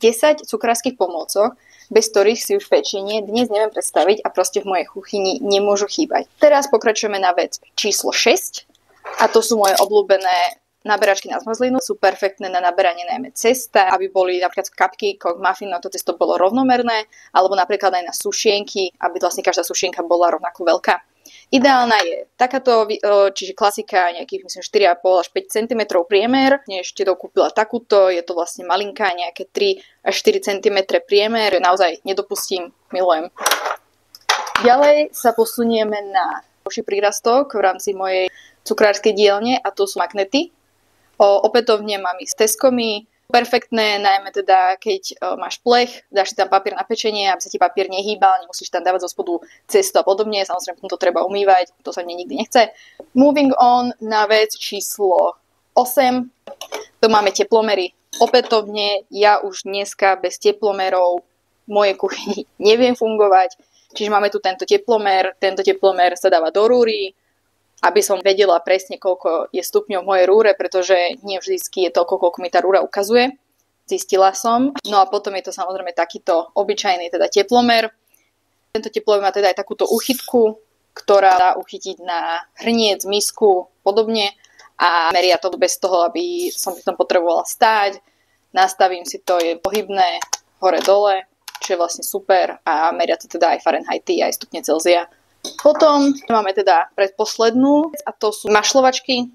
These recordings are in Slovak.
10 cukrárskych pomôcok, bez ktorých si už pečenie dnes neviem predstaviť a proste v mojej kuchyni nemôžu chýbať. Teraz pokračujeme na vec číslo 6 a to sú moje obľúbené naberačky na zmrzlinu. Sú perfektné na naberanie najmä cesta, aby boli napríklad cupcake, muffin, to cesto bolo rovnomerné, alebo napríklad aj na sušienky, aby vlastne každá sušienka bola rovnako veľká. Ideálna je takáto, čiže klasika nejakých myslím 4,5 až 5 cm priemer. Ešte dokúpila takúto, je to vlastne malinká, nejaké 3 až 4 cm priemer. Naozaj nedopustím, milujem. Ďalej sa posunieme na ďalší prírastok v rámci mojej cukrárskej dielne a to sú magnety. Opätovne mám ich s Tescomi. Perfektné, najmä teda, keď máš plech, dáš si tam papier na pečenie, aby sa ti papier nehýbal, nemusíš tam dávať zo spodu cestu a podobne, samozrejme to treba umývať, to sa mne nikdy nechce. Moving on na vec číslo 8, tu máme teplomery. Opätovne, ja už dneska bez teplomerov v mojej kuchyni neviem fungovať, čiže máme tu tento teplomer sa dáva do rúry, aby som vedela presne, koľko je stupňov v mojej rúre, pretože nie vždycky je toľko, koľko mi tá rúra ukazuje. Zistila som. No a potom je to samozrejme takýto obyčajný teda teplomer. Tento teplomer má teda aj takúto uchytku, ktorá dá uchytiť na hrniec, misku, podobne a meria to bez toho, aby som pri tom potrebovala stáť. Nastavím si to, je pohybné hore-dole, čo je vlastne super a meria to teda aj Fahrenheity, aj stupne Celzia. Potom máme teda predposlednú a to sú mašľovačky.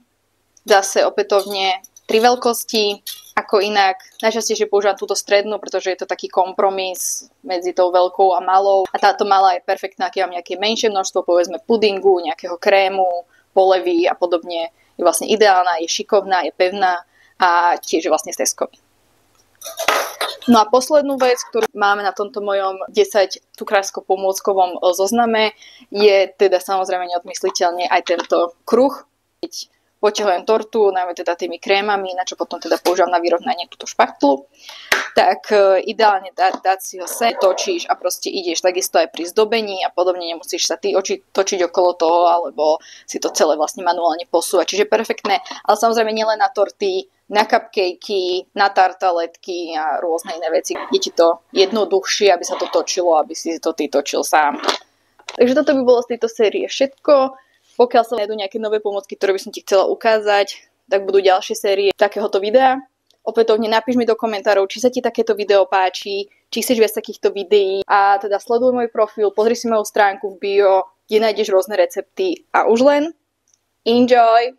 Zase opätovne 3 veľkosti, ako inak. Najčastejšie používam túto strednú, pretože je to taký kompromis medzi tou veľkou a malou. A táto malá je perfektná, keď mám nejaké menšie množstvo, povedzme pudingu, nejakého krému, polevy a podobne. Je vlastne ideálna, je šikovná, je pevná a tiež je vlastne z Tesco. No a poslednú vec, ktorú máme na tomto mojom 10 cukrársko-pomôckovom zozname, je teda samozrejme neodmysliteľne aj tento kruh. Keď potiahujem tortu, najmä teda tými krémami, na čo potom teda používam na vyrovnanie túto špachtlu, tak ideálne dať si ho sem, točíš a proste ideš takisto aj pri zdobení a podobne, nemusíš sa ty točiť okolo toho, alebo si to celé vlastne manuálne posúvať. Čiže perfektné, ale samozrejme nielen na torty, na cupcakey, na tartaletky a rôzne iné veci. Je ti to jednoduchšie, aby sa to točilo, aby si to ty točil sám. Takže toto by bolo z tejto série všetko. Pokiaľ sa nájdú nejaké nové pomocky, ktoré by som ti chcela ukázať, tak budú ďalšie série takéhoto videa. Opätovne napíš mi do komentárov, či sa ti takéto video páči, či chceš viac takýchto videí a teda sleduj môj profil, pozri si moju stránku v bio, kde nájdeš rôzne recepty a už len enjoy!